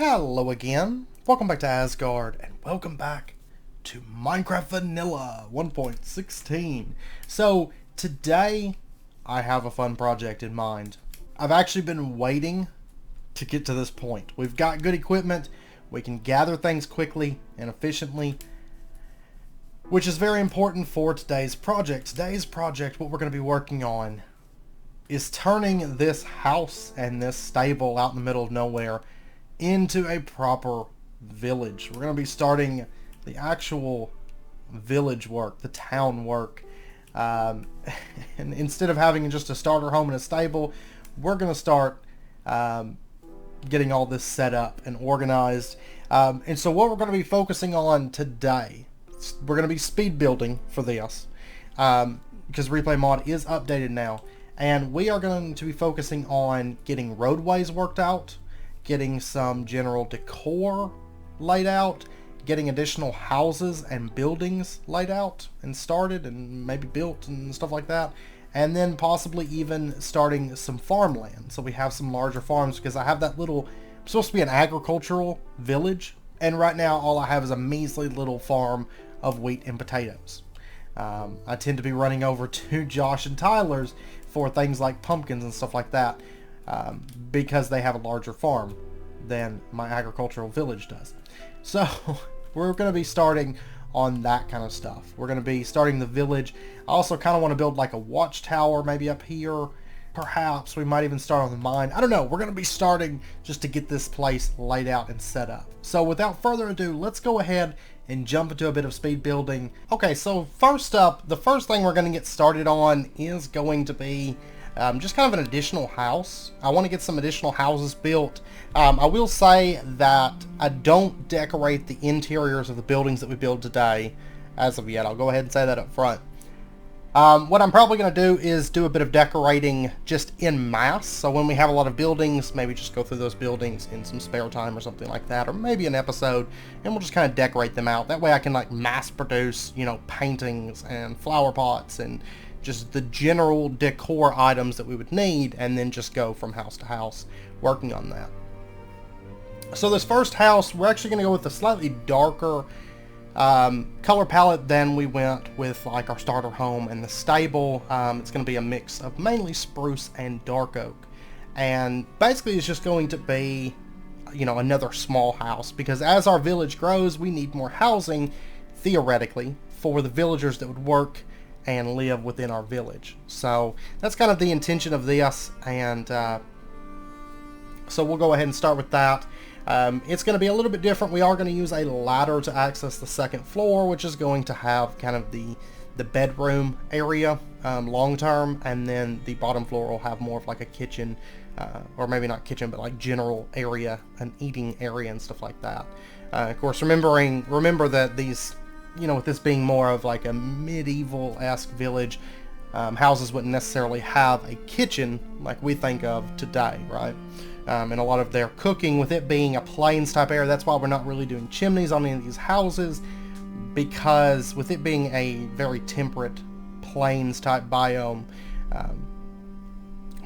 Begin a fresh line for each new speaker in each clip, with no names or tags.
Hello again, welcome back to Asgard, and welcome back to Minecraft Vanilla 1.16. So, today, I have a fun project in mind. I've actually been waiting to get to this point. We've got good equipment, we can gather things quickly and efficiently, which is very important for today's project. Today's project, what we're going to be working on, is turning this house and this stable out in the middle of nowhere into a proper village. We're going to be starting the actual village work, the town work. And instead of having just a starter home and a stable, we're going to start getting all this set up and organized. And so what we're going to be focusing on today, we're going to be speed building for this, because Replay Mod is updated now. And we are going to be focusing on getting roadways worked out, getting some general decor laid out, getting additional houses and buildings laid out and started and maybe built and stuff like that, and then possibly even starting some farmland so we have some larger farms, because I have that little, it's supposed to be an agricultural village, and right now all I have is a measly little farm of wheat and potatoes. I tend to be running over to Josh and Tyler's for things like pumpkins and stuff like that, because they have a larger farm than my agricultural village does. So we're going to be starting on that kind of stuff. We're going to be starting the village. I also kind of want to build like a watchtower maybe up here. Perhaps we might even start on the mine. I don't know. We're going to be starting just to get this place laid out and set up. So without further ado, let's go ahead and jump into a bit of speed building. Okay, so first up, the first thing we're going to get started on is going to be just kind of an additional house. I want to get some additional houses built. I will say that I don't decorate the interiors of the buildings that we build today as of yet. I'll go ahead and say that up front. What I'm probably going to do is do a bit of decorating just en masse. So when we have a lot of buildings, maybe just go through those buildings in some spare time or something like that, or maybe an episode, and we'll just kind of decorate them out. That way I can like mass produce, you know, paintings and flower pots and just the general decor items that we would need, and then just go from house to house working on that. So this first house, we're actually going to go with a slightly darker color palette than we went with like our starter home and the stable. It's going to be a mix of mainly spruce and dark oak, and basically it's just going to be, you know, another small house, because as our village grows we need more housing theoretically for the villagers that would work and live within our village. So that's kind of the intention of this, and so we'll go ahead and start with that. It's going to be a little bit different. We are going to use a ladder to access the second floor, which is going to have kind of the bedroom area long term, and then the bottom floor will have more of like a kitchen, or maybe not kitchen, but like general area, an eating area and stuff like that. Of course, remember that these, you know, with this being more of like a medieval-esque village, houses wouldn't necessarily have a kitchen like we think of today, right? And a lot of their cooking, with it being a plains type area, that's why we're not really doing chimneys on any of these houses, because with it being a very temperate plains type biome,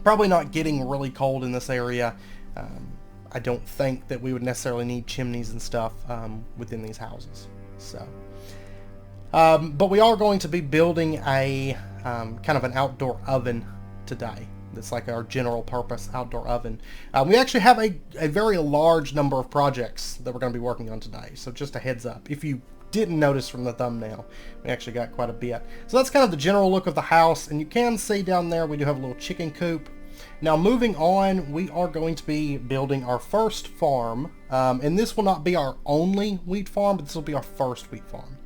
probably not getting really cold in this area. I don't think that we would necessarily need chimneys and stuff within these houses. So but we are going to be building a kind of an outdoor oven today. It's like our general purpose outdoor oven. We actually have a very large number of projects that we're going to be working on today. So just a heads up. If you didn't notice from the thumbnail, we actually got quite a bit. So that's kind of the general look of the house. And you can see down there we do have a little chicken coop. Now moving on, we are going to be building our first farm. And this will not be our only wheat farm, but this will be our first wheat farm.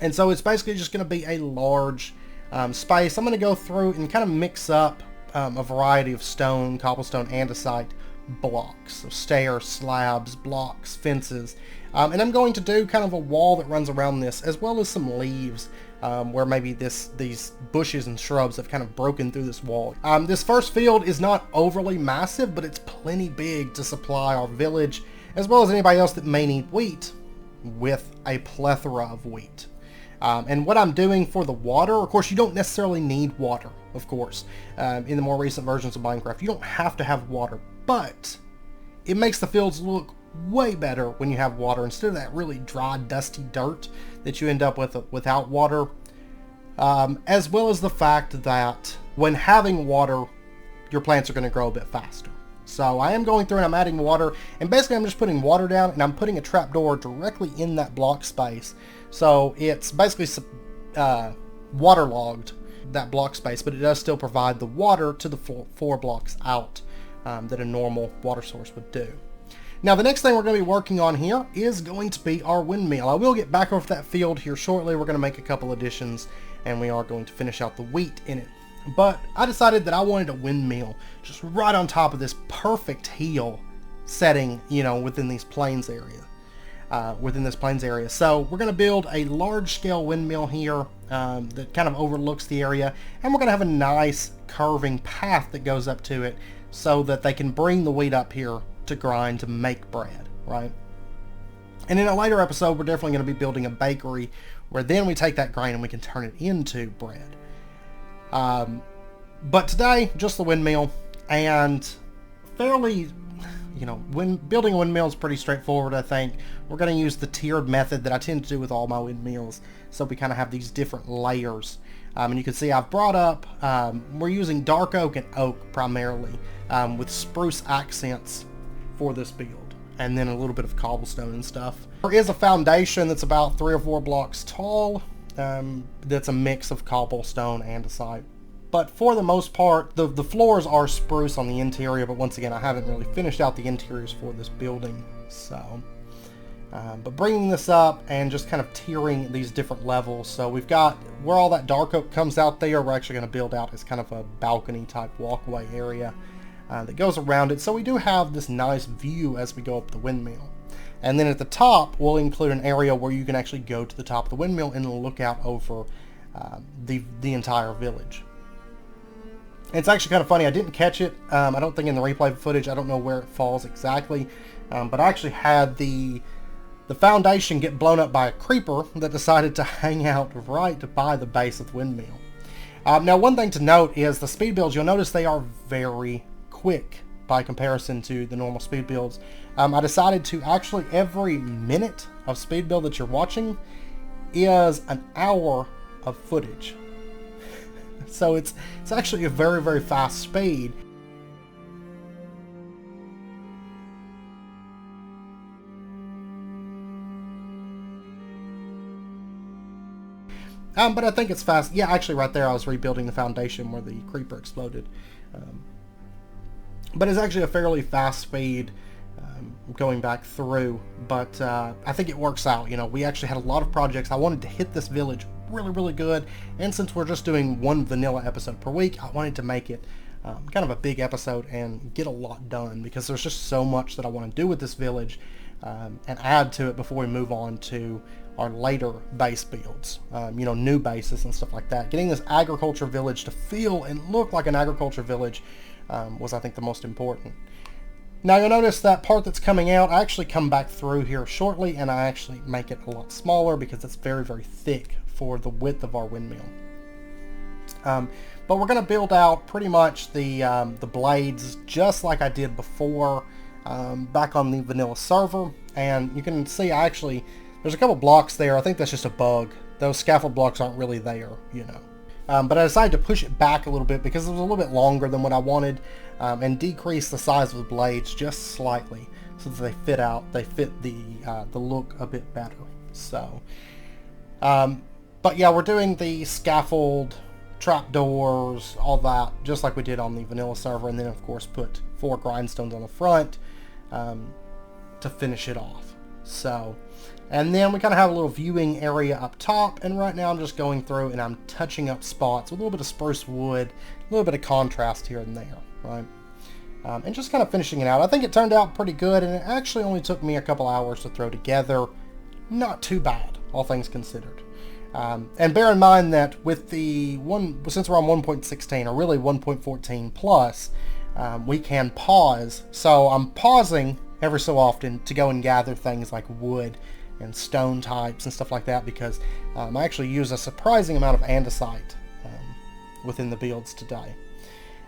And so it's basically just going to be a large space. I'm going to go through and kind of mix up a variety of stone, cobblestone, andesite blocks. So stairs, slabs, blocks, fences. And I'm going to do kind of a wall that runs around this, as well as some leaves where maybe these bushes and shrubs have kind of broken through this wall. This first field is not overly massive, but it's plenty big to supply our village, as well as anybody else that may need wheat, with a plethora of wheat. And what I'm doing for the water, of course, you don't necessarily need water, of course. In the more recent versions of Minecraft, you don't have to have water, but it makes the fields look way better when you have water instead of that really dry, dusty dirt that you end up with without water. As well as the fact that when having water, your plants are going to grow a bit faster. So I am going through and I'm adding water, and basically I'm just putting water down and I'm putting a trapdoor directly in that block space. So it's basically waterlogged, that block space, but it does still provide the water to the 4 blocks out that a normal water source would do. Now the next thing we're going to be working on here is going to be our windmill. I will get back over that field here shortly. We're going to make a couple additions and we are going to finish out the wheat in it. But I decided that I wanted a windmill just right on top of this perfect hill setting, you know, within these plains area. So we're going to build a large-scale windmill here that kind of overlooks the area, and we're going to have a nice curving path that goes up to it so that they can bring the wheat up here to grind to make bread, right? And in a later episode, we're definitely going to be building a bakery where then we take that grain and we can turn it into bread. But today, just the windmill, and fairly, you know, when building a windmill is pretty straightforward, I think. We're going to use the tiered method that I tend to do with all my windmills, so we kind of have these different layers. And you can see I've brought up, we're using dark oak and oak primarily, with spruce accents for this build, and then a little bit of cobblestone and stuff. There is a foundation that's about 3 or 4 blocks tall, that's a mix of cobblestone and andesite. But for the most part, the floors are spruce on the interior, but once again, I haven't really finished out the interiors for this building. So, but bringing this up and just kind of tiering these different levels. So we've got where all that dark oak comes out there, we're actually going to build out as kind of a balcony type walkway area that goes around it. So we do have this nice view as we go up the windmill. And then at the top, we'll include an area where you can actually go to the top of the windmill and look out over the entire village. It's actually kind of funny, I didn't catch it, I don't think in the replay footage, I don't know where it falls exactly, but I actually had the foundation get blown up by a creeper that decided to hang out right by the base of the windmill. Now one thing to note is the speed builds, you'll notice they are very quick by comparison to the normal speed builds. I decided to actually, every minute of speed build that you're watching is an hour of footage. So it's actually a very, very fast speed. But I think it's fast. Yeah, actually right there I was rebuilding the foundation where the creeper exploded. But it's actually a fairly fast speed going back through. But I think it works out. You know, we actually had a lot of projects. I wanted to hit this village really, really good. And since we're just doing one vanilla episode per week, I wanted to make it kind of a big episode and get a lot done, because there's just so much that I want to do with this village and add to it before we move on to our later base builds, you know, new bases and stuff like that. Getting this agriculture village to feel and look like an agriculture village was, I think, the most important. Now you'll notice that part that's coming out, I actually come back through here shortly and I actually make it a lot smaller because it's very, very thick for the width of our windmill. But we're going to build out pretty much the blades just like I did before back on the vanilla server. And you can see there's a couple blocks there. I think that's just a bug. Those scaffold blocks aren't really there, you know. But I decided to push it back a little bit because it was a little bit longer than what I wanted, and decrease the size of the blades just slightly so that they fit the look a bit better. So, but yeah, we're doing the scaffold, trapdoors, all that, just like we did on the vanilla server, and then of course put 4 grindstones on the front to finish it off. So, and then we kind of have a little viewing area up top, and right now I'm just going through and I'm touching up spots with a little bit of spruce wood, a little bit of contrast here and there, right? And just kind of finishing it out. I think it turned out pretty good, and it actually only took me a couple hours to throw together. Not too bad, all things considered. And bear in mind that with since we're on 1.16, or really 1.14 plus, we can pause. So I'm pausing every so often to go and gather things like wood and stone types and stuff like that, because I actually use a surprising amount of andesite within the builds today.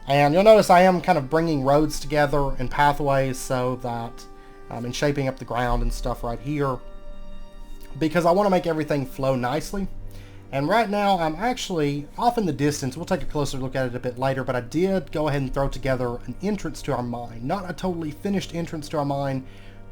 And you'll notice I am kind of bringing roads together and pathways so that, and shaping up the ground and stuff right here, because I want to make everything flow nicely. And right now I'm actually off in the distance. We'll take a closer look at it a bit later, but I did go ahead and throw together an entrance to our mine. Not a totally finished entrance to our mine,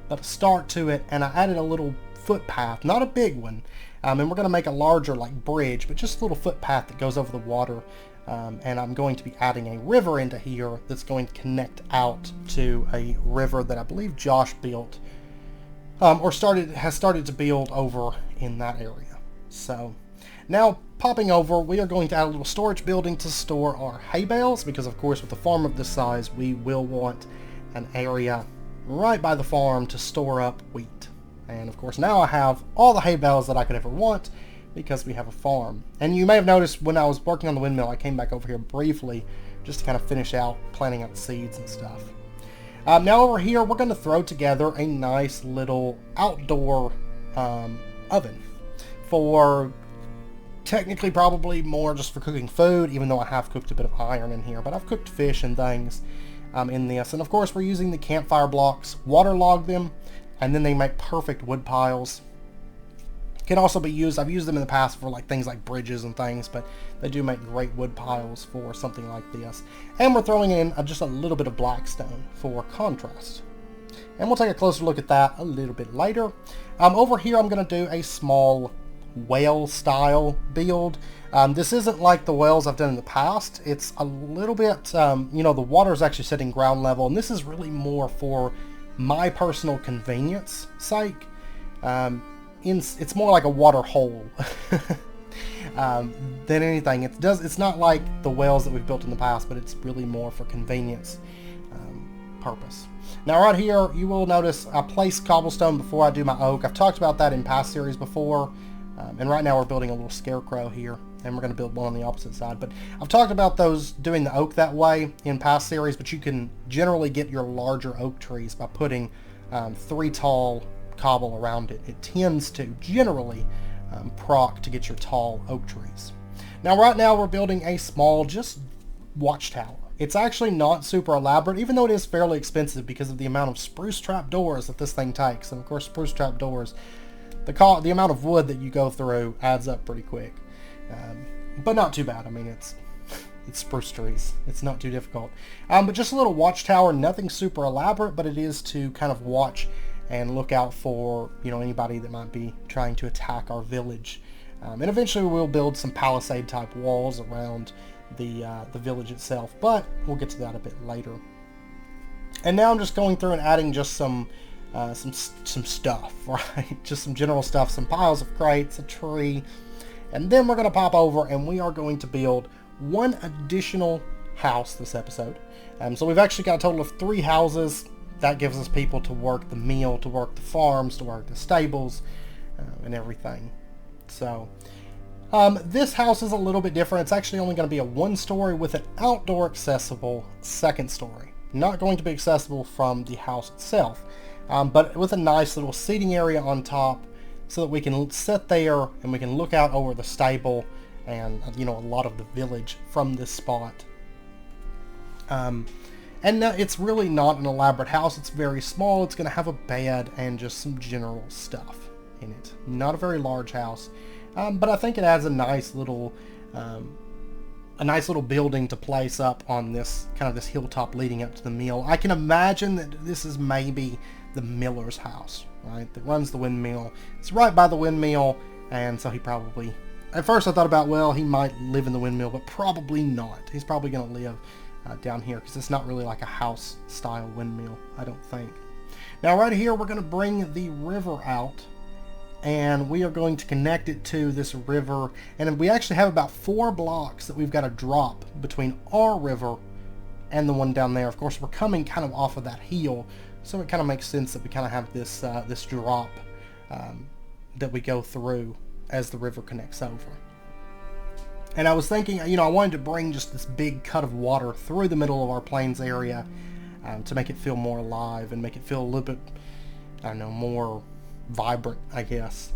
but a start to it, and I added a little footpath, not a big one. And we're going to make a larger like bridge, but just a little footpath that goes over the water. And I'm going to be adding a river into here that's going to connect out to a river that I believe Josh built, or has started to build over in that area. So now, popping over, we are going to add a little storage building to store our hay bales, because of course with a farm of this size, we will want an area right by the farm to store up wheat. And of course now I have all the hay bales that I could ever want, because we have a farm. And you may have noticed when I was working on the windmill, I came back over here briefly just to kind of finish out planting out seeds and stuff. Now over here, we're going to throw together a nice little outdoor oven for technically probably more just for cooking food, even though I have cooked a bit of iron in here, but I've cooked fish and things in this. And of course we're using the campfire blocks, waterlog them, and then they make perfect wood piles. Can also be used, I've used them in the past for like things like bridges and things, but they do make great wood piles for something like this. And we're throwing in just a little bit of blackstone for contrast. And we'll take a closer look at that a little bit later. Over here I'm going to do a small well style build. This isn't like the wells I've done in the past. It's a little bit, you know, the water is actually sitting ground level, and this is really more for my personal convenience sake. It's more like a water hole than anything. It's not like the wells that we've built in the past, but it's really more for convenience purpose. Now right here, you will notice I place cobblestone before I do my oak. I've talked about that in past series before, and right now we're building a little scarecrow here, and we're going to build one on the opposite side. But I've talked about doing the oak that way in past series, but you can generally get your larger oak trees by putting 3 tall cobble around it. It tends to generally proc to get your tall oak trees. Now right now we're building a small just watchtower. It's actually not super elaborate, even though it is fairly expensive because of the amount of spruce trap doors that this thing takes. And of course spruce trap doors, the amount of wood that you go through adds up pretty quick, but not too bad. I mean, it's spruce trees. It's not too difficult. But just a little watchtower, nothing super elaborate, but it is to kind of watch and look out for, you know, anybody that might be trying to attack our village. And eventually we'll build some palisade type walls around the village itself, but we'll get to that a bit later. And now I'm just going through and adding just some stuff, right? Just some general stuff, some piles of crates, a tree, and then we're going to pop over and we are going to build one additional house this episode. So we've actually got a total of 3 houses. That gives us people to work the mill, to work the farms, to work the stables, and everything. So this house is a little bit different. It's actually only going to be a 1-story with an outdoor accessible 2nd story. Not going to be accessible from the house itself, but with a nice little seating area on top so that we can sit there and we can look out over the stable and, you know, a lot of the village from this spot. And it's really not an elaborate house. It's very small. It's going to have a bed and just some general stuff in it. Not a very large house, but I think it adds a nice little building to place up on this hilltop leading up to the mill. I can imagine that this is maybe the miller's house, right? That runs the windmill. It's right by the windmill, and so he probably, at first I thought about, well, he might live in the windmill, but probably not. He's probably going to live down here because it's not really like a house style windmill, I don't think. Now right here we're going to bring the river out, and we are going to connect it to this river, and we actually have about 4 blocks that we've got to drop between our river and the one down there. Of course we're coming kind of off of that hill, so it kind of makes sense that we kind of have this this drop that we go through as the river connects over. And I was thinking, you know, I wanted to bring just this big cut of water through the middle of our plains area to make it feel more alive and make it feel a little bit, I don't know, more vibrant, I guess.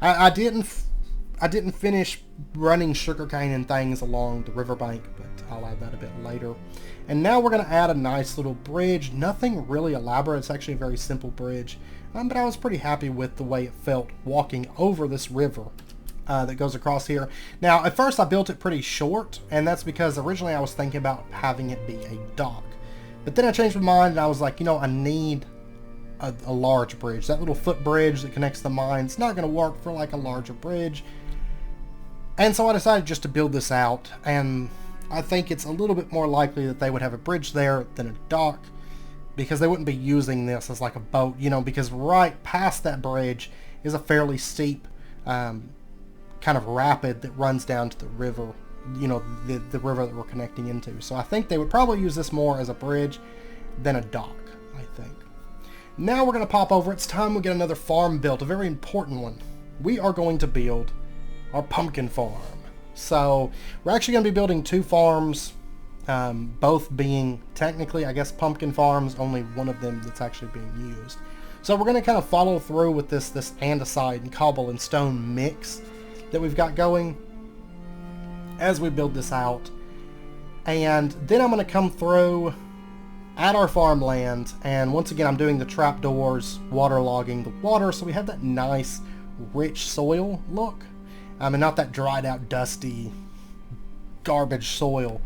I I didn't finish running sugarcane and things along the riverbank, but I'll add that a bit later. And now we're going to add a nice little bridge. Nothing really elaborate. It's actually a very simple bridge. But I was pretty happy with the way it felt walking over this river that goes across here. Now, at first I built it pretty short, and that's because originally I was thinking about having it be a dock. But then I changed my mind, and I was like, you know, I need a large bridge. That little footbridge that connects the mines, not going to work for like a larger bridge. And so I decided just to build this out, and I think it's a little bit more likely that they would have a bridge there than a dock, because they wouldn't be using this as like a boat, you know, because right past that bridge is a fairly steep kind of rapid that runs down to the river, you know, the river that we're connecting into. So I think they would probably use this more as a bridge than a dock, I think. Now we're going to pop over. It's time we get another farm built, a very important one. We are going to build our pumpkin farm. So we're actually going to be building 2 farms, both being technically, I guess, pumpkin farms, only one of them that's actually being used. So we're going to kind of follow through with this andesite and cobble and stone mix that we've got going as we build this out. And then I'm going to come through at our farmland, and once again I'm doing the trapdoors, waterlogging the water, so we have that nice rich soil look, and not that dried out dusty garbage soil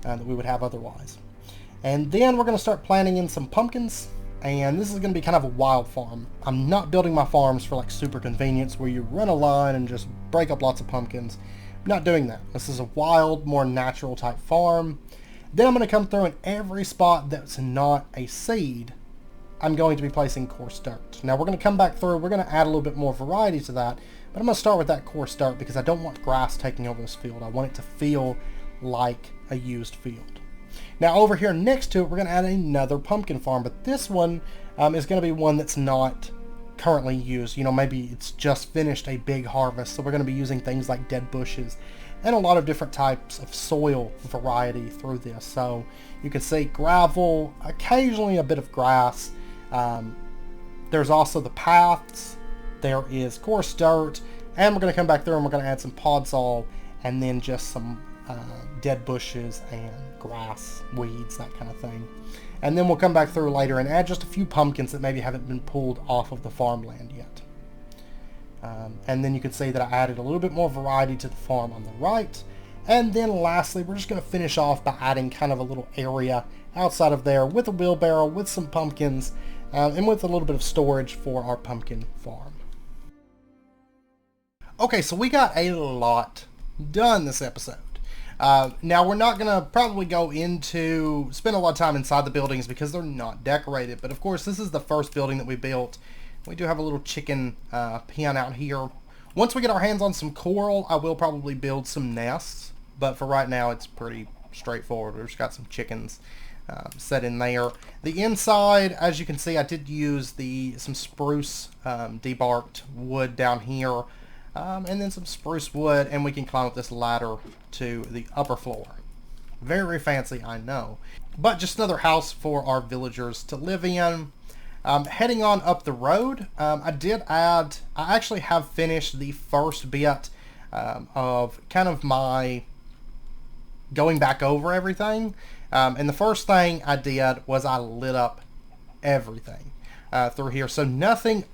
that we would have otherwise. And then we're going to start planting in some pumpkins, and this is going to be kind of a wild farm. I'm not building my farms for like super convenience where you run a line and just break up lots of pumpkins. I'm not doing that. This is a wild, more natural type farm. Then I'm going to come through in every spot that's not a seed, I'm going to be placing coarse dirt. Now we're going to come back through, we're going to add a little bit more variety to that, but I'm going to start with that coarse dirt because I don't want grass taking over this field. I want it to feel like a used field. Now over here next to it, we're going to add another pumpkin farm, but this one is going to be one that's not currently used. You know, maybe it's just finished a big harvest, so we're going to be using things like dead bushes and a lot of different types of soil variety through this. So you can see gravel, occasionally a bit of grass. There's also the paths, there is coarse dirt, and we're going to come back through and we're going to add some podzol and then just some dead bushes and grass, weeds, that kind of thing. And then we'll come back through later and add just a few pumpkins that maybe haven't been pulled off of the farmland yet. And then you can see that I added a little bit more variety to the farm on the right. And then lastly, we're just going to finish off by adding kind of a little area outside of there with a wheelbarrow, with some pumpkins, and with a little bit of storage for our pumpkin farm. Okay, so we got a lot done this episode. Now we're not going to probably spend a lot of time inside the buildings because they're not decorated. But of course, this is the first building that we built. We do have a little chicken pen out here. Once we get our hands on some coral, I will probably build some nests. But for right now, it's pretty straightforward. We've just got some chickens set in there. The inside, as you can see, I did use some spruce debarked wood down here. And then some spruce wood, and we can climb up this ladder to the upper floor. Very fancy, I know. But just another house for our villagers to live in. Heading on up the road, I actually have finished the first bit of kind of my going back over everything. And the first thing I did was I lit up everything through here. So nothing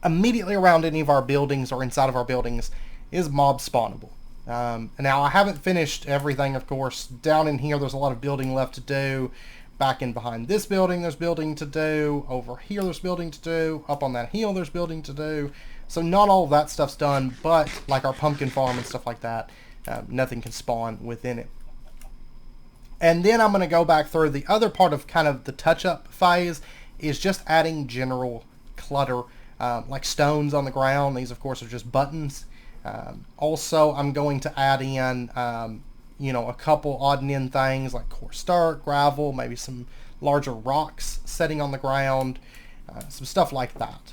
immediately around any of our buildings or inside of our buildings is mob spawnable. Now I haven't finished everything, of course. Down in here there's a lot of building left to do. Back in behind this building there's building to do. Over here there's building to do. Up on that hill there's building to do. So not all of that stuff's done, but like our pumpkin farm and stuff like that, nothing can spawn within it. And then I'm going to go back through the other part of kind of the touch-up phase is just adding general clutter. Like stones on the ground. These of course are just buttons. Also I'm going to add in a couple odd and end things like coarse dirt, gravel, maybe some larger rocks setting on the ground, some stuff like that.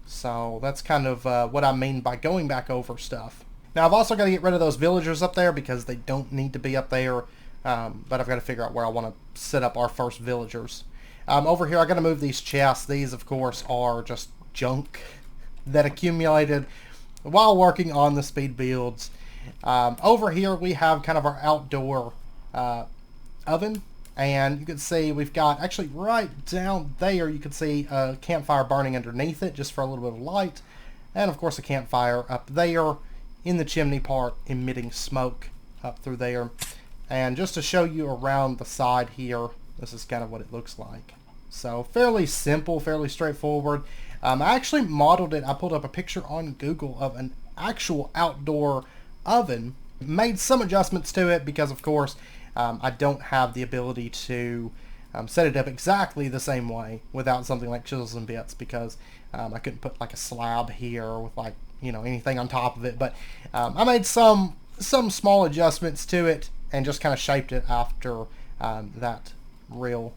So that's kind of what I mean by going back over stuff. Now I've also got to get rid of those villagers up there because they don't need to be up there, but I've got to figure out where I want to set up our first villagers. Over here I've got to move these chests. These of course are just junk that accumulated while working on the speed builds. Over here we have kind of our outdoor oven, and you can see we've got, actually right down there, you can see a campfire burning underneath it just for a little bit of light, and of course a campfire up there in the chimney part emitting smoke up through there. And just to show you around the side here, this is kind of what it looks like. So fairly simple, fairly straightforward. I actually modeled it. I pulled up a picture on Google of an actual outdoor oven, made some adjustments to it because of course I don't have the ability to set it up exactly the same way without something like chisels and bits, because I couldn't put like a slab here with like, you know, anything on top of it. But I made some small adjustments to it and just kind of shaped it after that real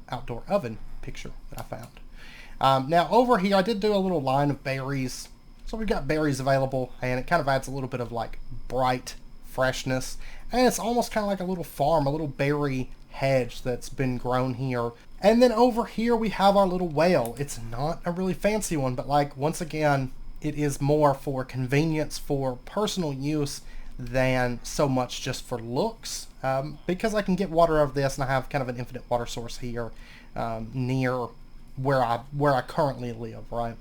outdoor oven picture that I found. Now over here I did do a little line of berries. So we've got berries available, and it kind of adds a little bit of like bright freshness. And it's almost kind of like a little farm, a little berry hedge that's been grown here. And then over here we have our little well. It's not a really fancy one, but like once again, it is more for convenience, for personal use, than so much just for looks. Because I can get water out of this, and I have kind of an infinite water source here near where I currently live, right?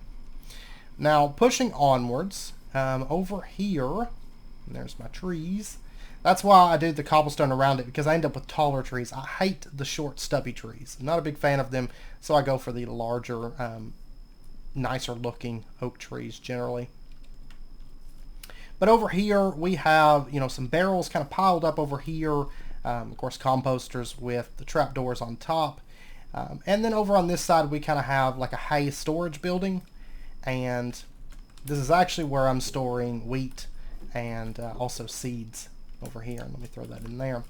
Now, pushing onwards, over here, there's my trees. That's why I do the cobblestone around it, because I end up with taller trees. I hate the short, stubby trees. I'm not a big fan of them, so I go for the larger, nicer looking oak trees generally. But over here, we have, you know, some barrels kind of piled up over here. Of course, composters with the trapdoors on top. And then over on this side, we kind of have like a hay storage building. And this is actually where I'm storing wheat and also seeds over here. Let me throw that in there.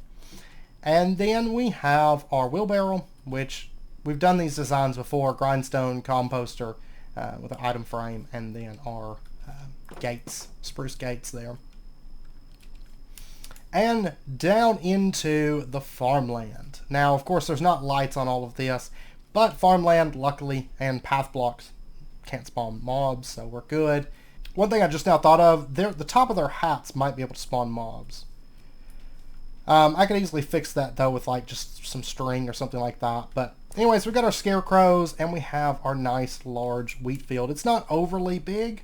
And then we have our wheelbarrow, which we've done these designs before: grindstone, composter with an item frame, and then our gates, spruce gates there. And down into the farmland. Now, of course, there's not lights on all of this, but farmland, luckily, and path blocks can't spawn mobs, so we're good. One thing I just now thought of, the top of their hats might be able to spawn mobs. I could easily fix that though with like just some string or something like that. But anyways, we've got our scarecrows, and we have our nice large wheat field. It's not overly big,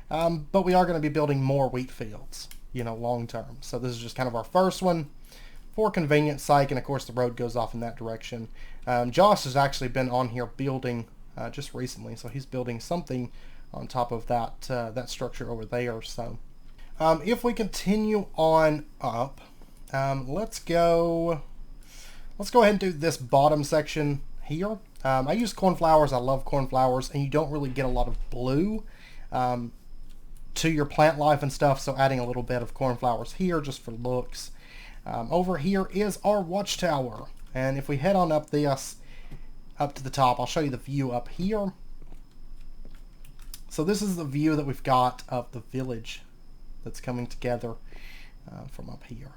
but we are going to be building more wheat fields, you know, long term. So this is just kind of our first one for convenience sake, and of course the road goes off in that direction. Josh has actually been on here building just recently, so he's building something on top of that that structure over there. So if we continue on up, let's go ahead and do this bottom section here. I use cornflowers. I love cornflowers, and you don't really get a lot of blue to your plant life and stuff, so adding a little bit of cornflowers here just for looks. Over here is our watchtower, and if we head on up this up to the top, I'll show you the view up here. So this is the view that we've got of the village that's coming together from up here.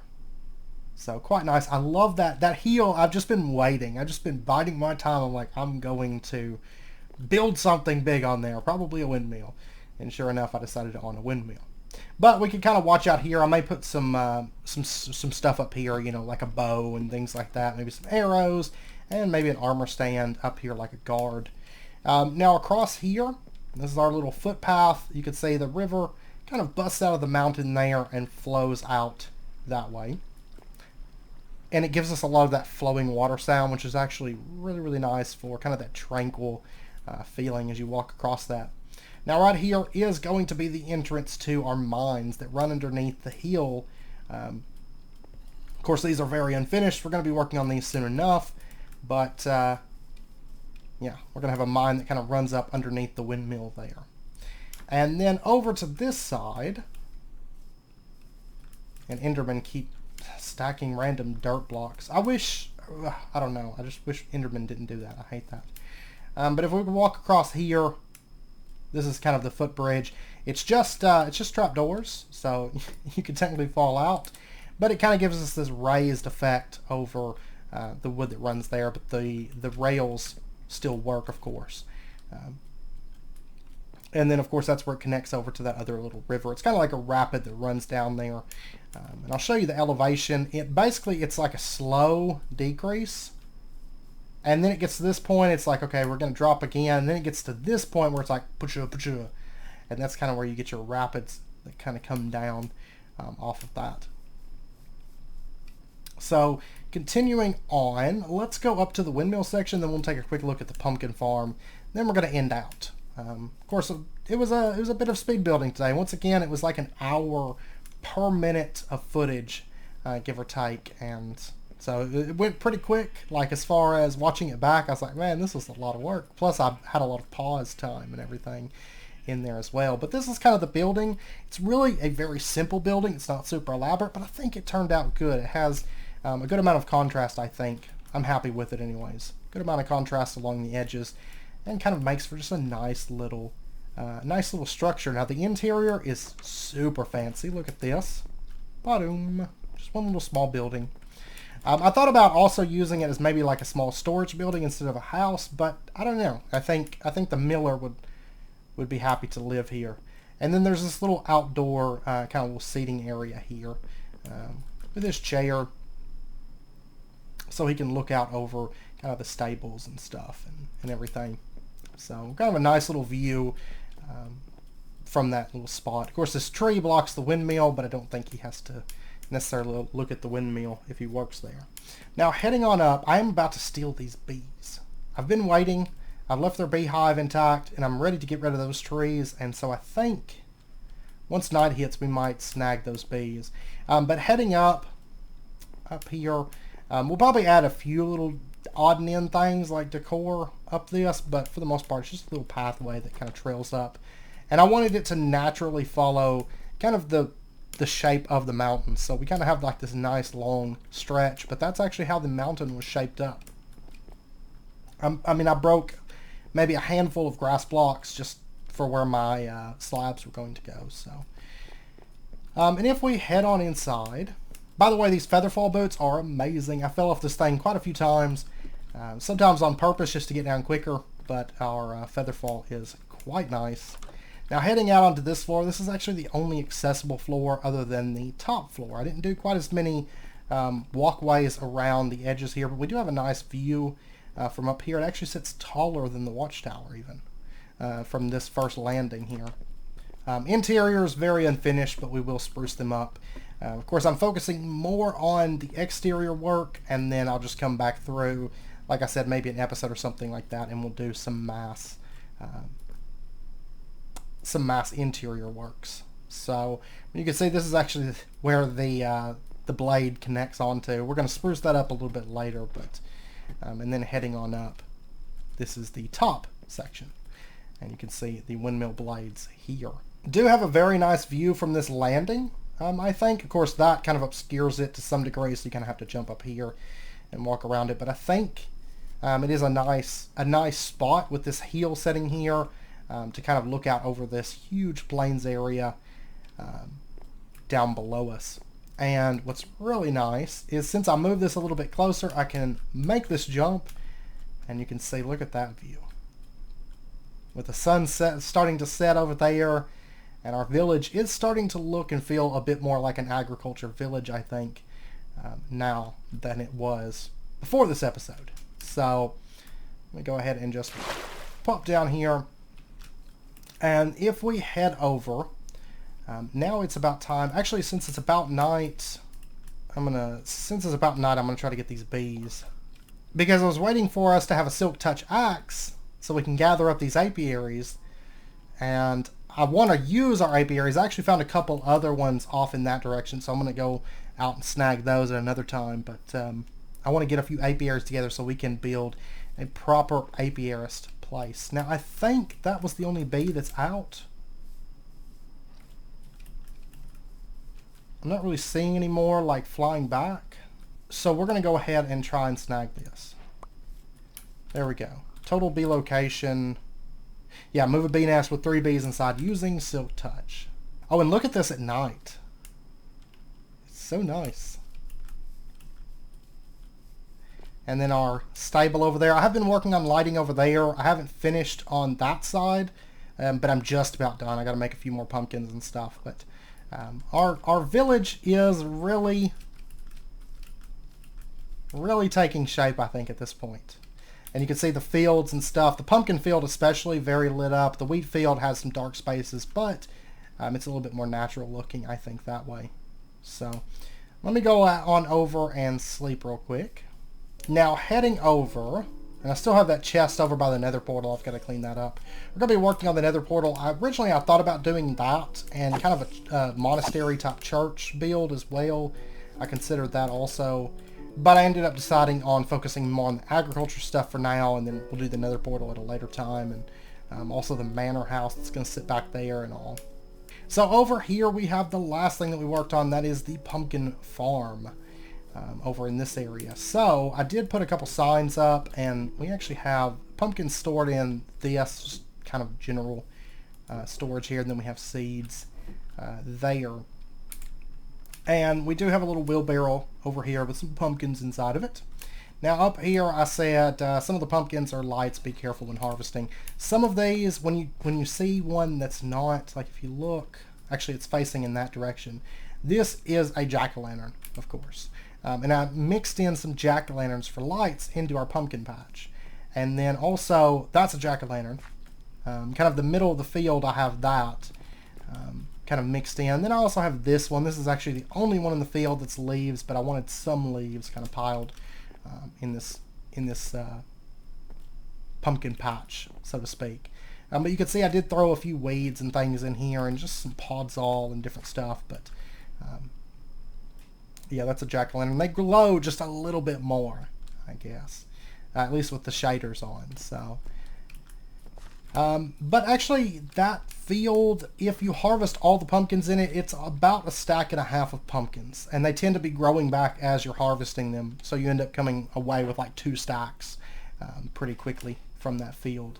So quite nice. I love that hill. I've just been waiting. I've just been biding my time. I'm like, I'm going to build something big on there, probably a windmill. And sure enough, I decided on a windmill. But we can kind of watch out here. I may put some stuff up here, you know, like a bow and things like that. Maybe some arrows, and maybe an armor stand up here like a guard. Now across here, this is our little footpath. You could see the river kind of busts out of the mountain there and flows out that way. And it gives us a lot of that flowing water sound, which is actually really, really nice for kind of that tranquil feeling as you walk across that. Now right here is going to be the entrance to our mines that run underneath the hill. Of course, these are very unfinished. We're going to be working on these soon enough. But yeah, we're going to have a mine that kind of runs up underneath the windmill there. And then over to this side, and Endermen keep stacking random dirt blocks. I don't know, I just wish Endermen didn't do that. I hate that. But if we could walk across here, this is kind of the footbridge. It's just trapdoors, so you could technically fall out. But it kind of gives us this raised effect over the wood that runs there, but the rails still work, of course. And then, of course, that's where it connects over to that other little river. It's kind of like a rapid that runs down there. And I'll show you the elevation. Basically, it's like a slow decrease. And then it gets to this point, it's like, okay, we're going to drop again. And then it gets to this point where it's like, pucha, pucha. And that's kind of where you get your rapids that kind of come down off of that. So, continuing on, let's go up to the windmill section. Then we'll take a quick look at the pumpkin farm. Then we're going to end out. Of course, it was a bit of speed building today. Once again, it was like an hour per minute of footage, give or take, and so it went pretty quick. Like, as far as watching it back, I was like, man, this was a lot of work. Plus, I had a lot of pause time and everything in there as well. But this is kind of the building. It's really a very simple building. It's not super elaborate, but I think it turned out good. It has a good amount of contrast, I think. I'm happy with it anyways. Good amount of contrast along the edges. And kind of makes for just a nice little structure. Now the interior is super fancy. Look at this. Ba-doom. Just one little small building. I thought about also using it as maybe like a small storage building instead of a house, but I don't know. I think the miller would be happy to live here. And then there's this little outdoor kind of little seating area here with this chair, so he can look out over kind of the stables and stuff and everything. So kind of a nice little view from that little spot. Of course, this tree blocks the windmill, but I don't think he has to necessarily look at the windmill if he works there. Now, heading on up, I am about to steal these bees. I've been waiting. I've left their beehive intact, and I'm ready to get rid of those trees. And so I think once night hits, we might snag those bees. But heading up here, we'll probably add a few little odd and end things like decor up this, but for the most part it's just a little pathway that kind of trails up, and I wanted it to naturally follow kind of the shape of the mountain. So we kind of have like this nice long stretch, but that's actually how the mountain was shaped up. I mean, I broke maybe a handful of grass blocks just for where my slabs were going to go. So and if we head on inside, by the way, these featherfall boots are amazing. I fell off this thing quite a few times, sometimes on purpose just to get down quicker, but our featherfall is quite nice. Now, heading out onto this floor, this is actually the only accessible floor other than the top floor. I didn't do quite as many walkways around the edges here, but we do have a nice view from up here. It actually sits taller than the watchtower even from this first landing here. Interior is very unfinished, but we will spruce them up. Of course, I'm focusing more on the exterior work, and then I'll just come back through, like I said, maybe an episode or something like that, and we'll do some mass interior works. So you can see this is actually where the blade connects onto. We're going to spruce that up a little bit later, but and then heading on up, this is the top section, and you can see the windmill blades here. Do have a very nice view from this landing. I think, of course, that kind of obscures it to some degree, so you kind of have to jump up here and walk around it. But I think it is a nice spot with this hill setting here to kind of look out over this huge plains area down below us. And what's really nice is, since I move this a little bit closer, I can make this jump, and you can see, look at that view. With the sun starting to set over there, and our village is starting to look and feel a bit more like an agriculture village, I think, now than it was before this episode. So let me go ahead and just pop down here. And if we head over, now it's about time. Actually, since it's about night, I'm gonna try to get these bees, because I was waiting for us to have a silk touch axe so we can gather up these apiaries, and I want to use our apiaries. I actually found a couple other ones off in that direction, so I'm going to go out and snag those at another time. But I want to get a few apiaries together so we can build a proper apiarist place. Now, I think that was the only bee that's out. I'm not really seeing any more like flying back. So we're going to go ahead and try and snag this. There we go. Total bee location. Yeah, move a bee nest with 3 bees inside using Silk Touch. Oh, and look at this at night. It's so nice. And then our stable over there. I have been working on lighting over there. I haven't finished on that side, but I'm just about done. I got to make a few more pumpkins and stuff. But our village is really taking shape, I think, at this point. And you can see the fields and stuff. The pumpkin field especially, very lit up. The wheat field has some dark spaces, but it's a little bit more natural looking, I think, that way. So let me go on over and sleep real quick. Now heading over, and I still have that chest over by the nether portal. I've got to clean that up. We're going to be working on the nether portal. Originally I thought about doing that and kind of a monastery type church build as well. I considered that also. But I ended up deciding on focusing more on the agriculture stuff for now, and then we'll do the nether portal at a later time, and also the manor house that's going to sit back there and all. So over here we have the last thing that we worked on, that is the pumpkin farm over in this area. So I did put a couple signs up, and we actually have pumpkins stored in this kind of general storage here, and then we have seeds there. And we do have a little wheelbarrow over here with some pumpkins inside of it. Now up here I said some of the pumpkins are lights, be careful when harvesting. Some of these, when you see one that's not, like if you look, actually it's facing in that direction. This is a jack-o'-lantern, of course. And I mixed in some jack-o'-lanterns for lights into our pumpkin patch. And then also, that's a jack-o'-lantern. Kind of the middle of the field, I have that. Kind of mixed in. Then I also have this one. This is actually the only one in the field that's leaves, but I wanted some leaves kind of piled in this pumpkin patch, so to speak. But you can see I did throw a few weeds and things in here, and just some podzol and different stuff. But yeah, that's a jack-o'-lantern. They glow just a little bit more, I guess, at least with the shaders on. So. But actually, that field, if you harvest all the pumpkins in it, it's about 1.5 stacks of pumpkins. And they tend to be growing back as you're harvesting them. So you end up coming away with like 2 stacks pretty quickly from that field.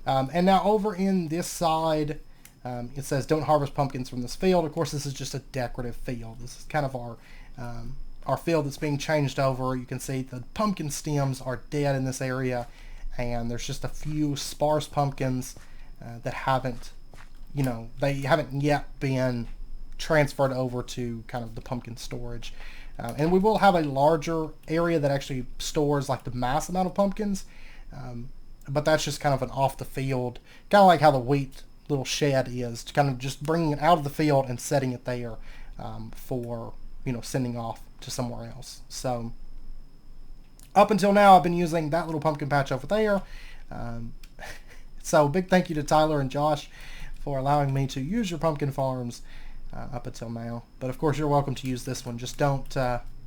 And now over in this side, it says don't harvest pumpkins from this field. Of course, this is just a decorative field. This is kind of our field that's being changed over. You can see the pumpkin stems are dead in this area. And there's just a few sparse pumpkins that haven't, they haven't yet been transferred over to kind of the pumpkin storage. And we will have a larger area that actually stores like the mass amount of pumpkins. But that's just kind of an off the field, kind of like how the wheat little shed is, to kind of just bringing it out of the field and setting it there for, sending off to somewhere else. So up until now, I've been using that little pumpkin patch over there. So big thank you to Tyler and Josh for allowing me to use your pumpkin farms up until now. But of course, you're welcome to use this one. Just don't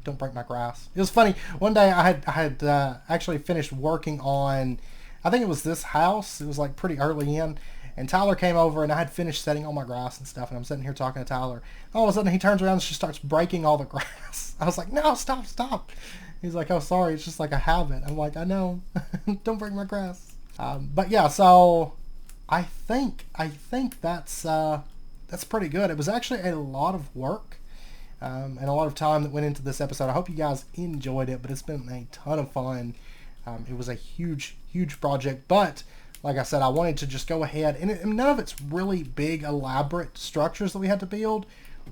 break my grass. It was funny. One day I had actually finished working on, I think it was this house. It was like pretty early in. And Tyler came over, and I had finished setting all my grass and stuff, and I'm sitting here talking to Tyler. All of a sudden, he turns around and just starts breaking all the grass. I was like, no, stop. He's like, oh, sorry, it's just like a habit. I'm like, I know. Don't break my grass. But yeah, so I think that's pretty good. It was actually a lot of work and a lot of time that went into this episode. I hope you guys enjoyed it, but it's been a ton of fun. It was a huge project, but like I said, I wanted to just go ahead, and none of it's really big, elaborate structures that we had to build,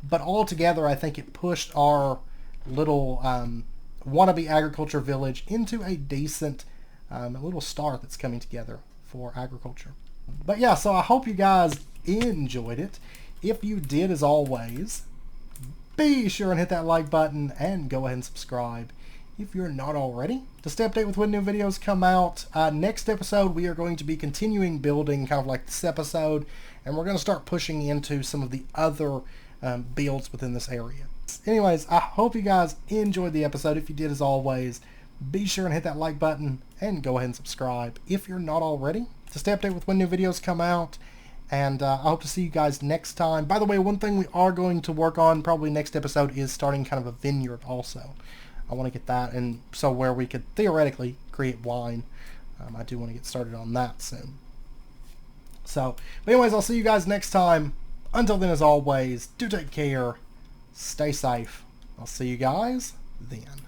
but all together, I think it pushed our little wannabe agriculture village into a decent little star that's coming together for agriculture. But yeah, so I hope you guys enjoyed it. If you did, as always, be sure and hit that like button and go ahead and subscribe if you're not already, to stay updated with when new videos come out. Next episode, we are going to be continuing building kind of like this episode, and we're going to start pushing into some of the other builds within this area. Anyways, I hope you guys enjoyed the episode. If you did, as always, be sure and hit that like button and go ahead and subscribe if you're not already, to stay updated with when new videos come out. And I hope to see you guys next time. By the way, one thing we are going to work on probably next episode is starting kind of a vineyard also. I want to get that, and so where we could theoretically create wine. I do want to get started on that soon. So, but anyways, I'll see you guys next time. Until then, as always, do take care. Stay safe. I'll see you guys then.